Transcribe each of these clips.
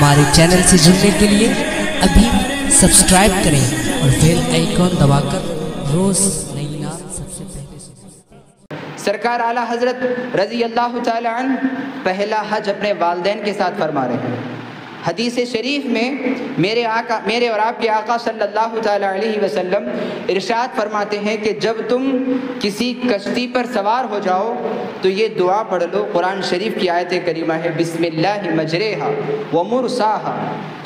हमारे चैनल से जुड़ने के लिए अभी सब्सक्राइब करें और बेल आइकॉन दबाकर रोज नई नात सबसे पहले। सरकार आला हज़रत रज़ी अल्लाह ताला अन्हु पहला हज अपने वालिदैन के साथ फरमा रहे हैं। हदीस शरीफ में मेरे और आपके आका सल्लल्लाहु ताला अलैहि वसल्लम इरशाद फरमाते हैं कि जब तुम किसी कश्ती पर सवार हो जाओ तो ये दुआ पढ़ लो। कुरान शरीफ की आयत करीमा है बिस्मिल्लाहि मजरेहा व मुरसाहा।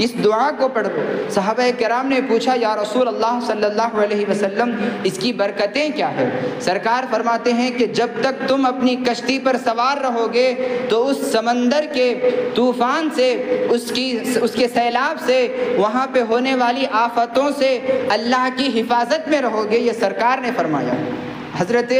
इस दुआ को पढ़ लो। सहाबा किराम ने पूछा या रसूल अल्लाह सल्लल्लाहु अलैहि वसल्लम इसकी बरकतें क्या है? सरकार फरमाते हैं कि जब तक तुम अपनी कश्ती पर सवार रहोगे तो उस समंदर के तूफान से उसके सैलाब से वहाँ पे होने वाली आफतों से अल्लाह की हिफाजत में रहोगे। ये सरकार ने फरमाया। हज़रत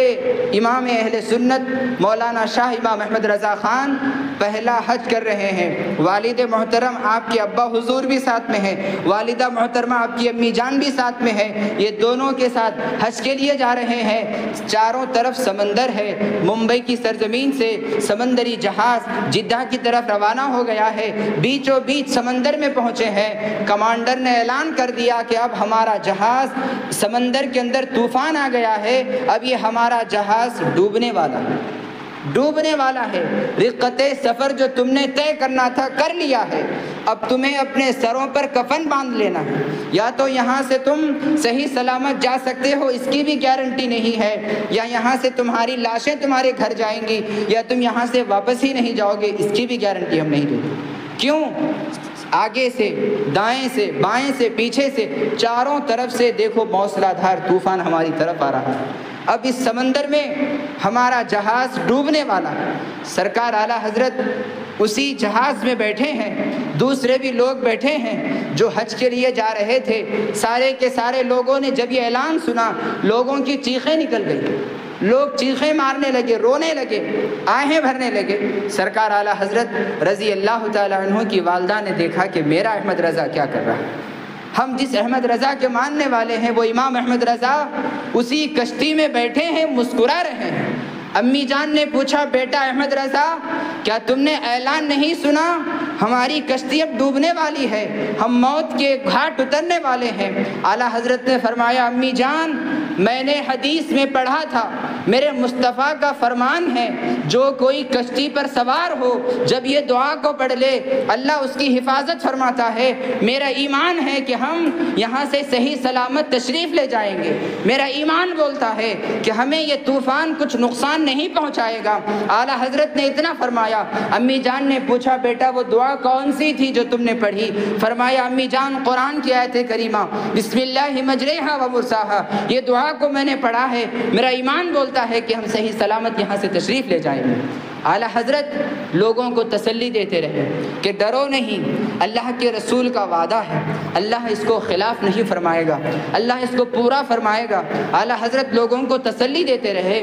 इमाम अहले सुन्नत मौलाना शाह इमाम अहमद रज़ा ख़ान पहला हज कर रहे हैं। वालिद मोहतरम आपके अब्बा हुजूर भी साथ में हैं, वालिदा मोहतरमा आपकी अम्मी जान भी साथ में है। ये दोनों के साथ हज के लिए जा रहे हैं। चारों तरफ समंदर है। मुंबई की सरजमीन से समंदरी जहाज़ जिद्दा की तरफ रवाना हो गया है। बीचों बीच समंदर में पहुँचे हैं। कमांडर ने ऐलान कर दिया कि अब हमारा जहाज़ समंदर के अंदर तूफ़ान आ गया है। अब ये हमारा जहाज डूबने वाला है। रिक़्क़ते सफ़र जो तुमने तय करना था कर लिया है। अब तुम्हें अपने सरों पर कफन बांध लेना है। या तो यहाँ से तुम सही सलामत जा सकते हो, इसकी भी गारंटी नहीं है, या यहाँ से तुम्हारी लाशें तुम्हारे घर जाएंगी, या तुम यहाँ से वापस ही नहीं जाओगे, इसकी भी गारंटी हम नहीं देते। क्यों? आगे से, दाएं से, बाएं से, पीछे से, चारों तरफ से देखो मौसलाधार तूफान हमारी तरफ आ रहा है। अब इस समंदर में हमारा जहाज़ डूबने वाला है। सरकार आला हज़रत उसी जहाज़ में बैठे हैं। दूसरे भी लोग बैठे हैं जो हज के लिए जा रहे थे। सारे के सारे लोगों ने जब ये ऐलान सुना, लोगों की चीखें निकल गई। लोग चीखें मारने लगे, रोने लगे, आहें भरने लगे। सरकार आला हज़रत रज़ी अल्लाह ताला अन्हु की वालदा ने देखा कि मेरा अहमद रज़ा क्या कर रहा है। हम जिस अहमद रज़ा के मानने वाले हैं वो इमाम अहमद रज़ा उसी कश्ती में बैठे हैं, मुस्कुरा रहे हैं। अम्मी जान ने पूछा बेटा अहमद रज़ा क्या तुमने ऐलान नहीं सुना? हमारी कश्ती अब डूबने वाली है, हम मौत के घाट उतरने वाले हैं। आला हज़रत ने फरमाया अम्मी जान मैंने हदीस में पढ़ा था, मेरे मुस्तफ़ा का फरमान है जो कोई कश्ती पर सवार हो जब ये दुआ को पढ़ ले अल्लाह उसकी हिफाजत फरमाता है। मेरा ईमान है कि हम यहाँ से सही सलामत तशरीफ़ ले जाएंगे। मेरा ईमान बोलता है कि हमें ये तूफ़ान कुछ नुकसान नहीं पहुँचाएगा। आला हज़रत ने इतना फरमाया। अम्मी जान ने पूछा बेटा वो दुआ कौन सी थी जो तुमने पढ़ी? फरमाया अम्मी जान कुरान की आयत करीमा बिस्मिल्लाहि मजरेहा व मुरसाहा, ये दुआ को मैंने पढ़ा है। मेरा ईमान बोलता है कि हम सही सलामत यहाँ से तशरीफ़ ले जाएंगे। आला हज़रत लोगों को तसल्ली देते रहे कि डरो नहीं, अल्लाह के रसूल का वादा है, अल्लाह इसको खिलाफ़ नहीं फरमाएगा, अल्लाह इसको पूरा फरमाएगा। आला हज़रत लोगों को तसल्ली देते रहे।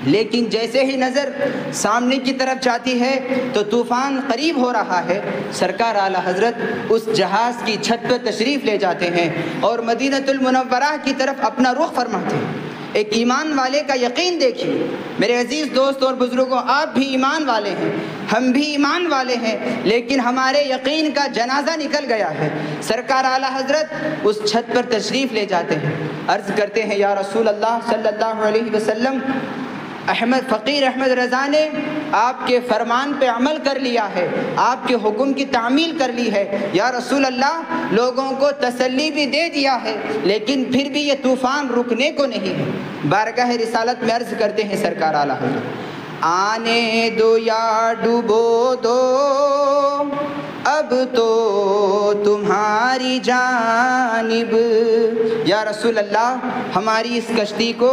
लेकिन जैसे ही नज़र सामने की तरफ जाती है तो तूफ़ान करीब हो रहा है। सरकार आला हज़रत उस जहाज़ की छत पर तशरीफ़ ले जाते हैं और मदीनतुल मुनव्वरा की तरफ अपना रुख फरमाते हैं। एक ईमान वाले का यकीन देखिए। मेरे अजीज़ दोस्त और बुज़ुर्गों, आप भी ईमान वाले हैं, हम भी ईमान वाले हैं, लेकिन हमारे यकीन का जनाजा निकल गया है। सरकार आला हज़रत उस छत पर तशरीफ़ ले जाते हैं। अर्ज़ करते हैं या रसूल अल्लाह सल्लल्लाहु अलैहि वसल्लम फ़कीर अहमद रज़ा ने आपके फरमान पे अमल कर लिया है, आपके हुक्म की तामील कर ली है। या रसूल अल्लाह लोगों को तसल्ली भी दे दिया है लेकिन फिर भी ये तूफ़ान रुकने को नहीं है। बारगाह रिसालत में अर्ज़ करते हैं सरकार आला हज़रत आने दो या डूबो दो अब तो तुम्हारी जानिब। या रसूल अल्लाह हमारी इस कश्ती को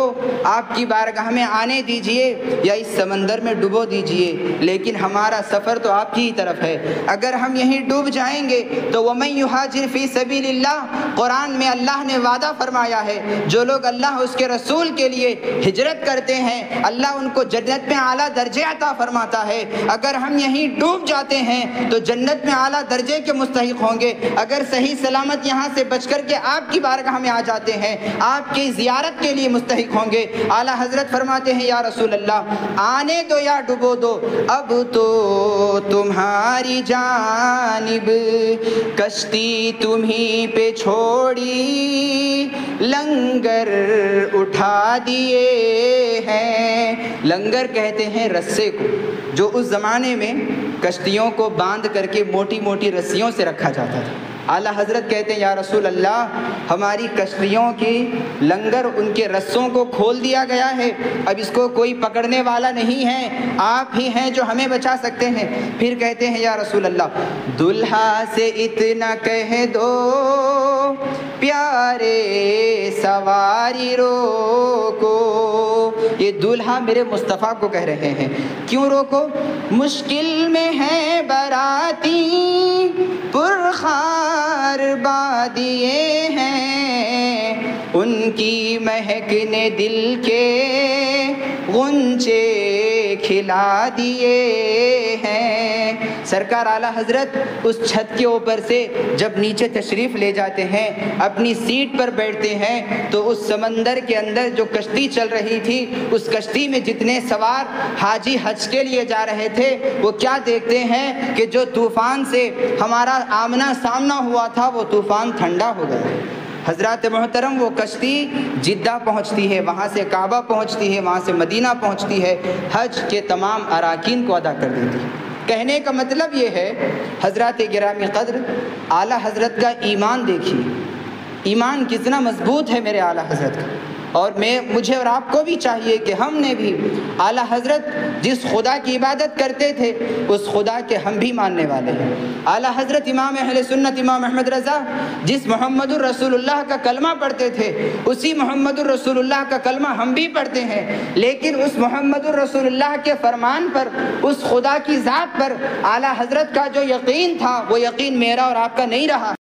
आपकी बारगाह में आने दीजिए या इस समंदर में डुबो दीजिए, लेकिन हमारा सफ़र तो आपकी ही तरफ है। अगर हम यहीं डूब जाएंगे तो वमन युहाजिर फ़ी सबीलिल्लाह, कुरान में अल्लाह ने वादा फरमाया है जो लोग अल्लाह उसके रसूल के लिए हिजरत करते हैं अल्लाह उनको जन्नत में आला दर्जे अता फरमाता है। अगर हम यहीं डूब जाते हैं तो जन्नत में आला दर्जे के मुस्तहिक होंगे। अगर सही صحیح سلامت یہاں سے بچ کر کے آپ کی بارگاہ میں آ جاتے ہیں، آپ کی زیارت کے لیے مستحق ہوں گے۔ اعلیٰ حضرت فرماتے ہیں یا رسول اللہ آنے دو یا ڈبو دو، اب تو تمہاری جانب کشتی تمہیں پہ چھوڑی، لنگر اٹھا دیے ہیں۔ لنگر کہتے ہیں رسے کو، جو اس زمانے میں کشتیوں کو باندھ کر کے موٹی موٹی رسیوں سے رکھا جاتا تھا۔ اعلیٰ حضرت کہتے ہیں یا رسول اللہ ہماری کشتیوں کی لنگر ان کے رسوں کو کھول دیا گیا ہے، اب اس کو کوئی پکڑنے والا نہیں ہے، آپ ہی ہیں جو ہمیں بچا سکتے ہیں۔ پھر کہتے ہیں یا رسول اللہ دلہا سے اتنا کہہ دو پیارے سواری روکو۔ یہ دلہا میرے مصطفیٰ کو کہہ رہے ہیں، کیوں روکو؟ مشکل میں ہے باراتی پرخار بادیے ہیں، ان کی مہک نے دل کے غنچے کھلا دیے ہیں۔ سرکار اعلیٰ حضرت اس چھت کے اوپر سے جب نیچے تشریف لے جاتے ہیں، اپنی سیٹ پر بیٹھتے ہیں، تو اس سمندر کے اندر جو کشتی چل رہی تھی، اس کشتی میں جتنے سوار حاجی حج کے لیے جا رہے تھے، وہ کیا دیکھتے ہیں کہ جو طوفان سے ہمارا آمنا سامنا ہوا تھا وہ طوفان ٹھنڈا ہو گیا۔ حضرات محترم وہ کشتی جدہ پہنچتی ہے، وہاں سے کعبہ پہنچتی ہے، وہاں سے مدینہ پہنچتی ہے، حج کے تمام اراکین کو ادا کر دیتی ہے۔ کہنے کا مطلب یہ ہے حضرات گرامی قدر، اعلیٰ حضرت کا ایمان دیکھیے، ایمان کتنا مضبوط ہے میرے اعلیٰ حضرت کا۔ اور مجھے اور آپ کو بھی چاہیے کہ ہم نے بھی اعلیٰ حضرت جس خدا کی عبادت کرتے تھے اس خدا کے ہم بھی ماننے والے ہیں۔ اعلیٰ حضرت امام اہل سنت امام احمد رضا جس محمد الرسول اللہ کا کلمہ پڑھتے تھے، اسی محمد الرسول اللہ کا کلمہ ہم بھی پڑھتے ہیں، لیکن اس محمد الرسول اللہ کے فرمان پر، اس خدا کی ذات پر اعلیٰ حضرت کا جو یقین تھا وہ یقین میرا اور آپ کا نہیں رہا۔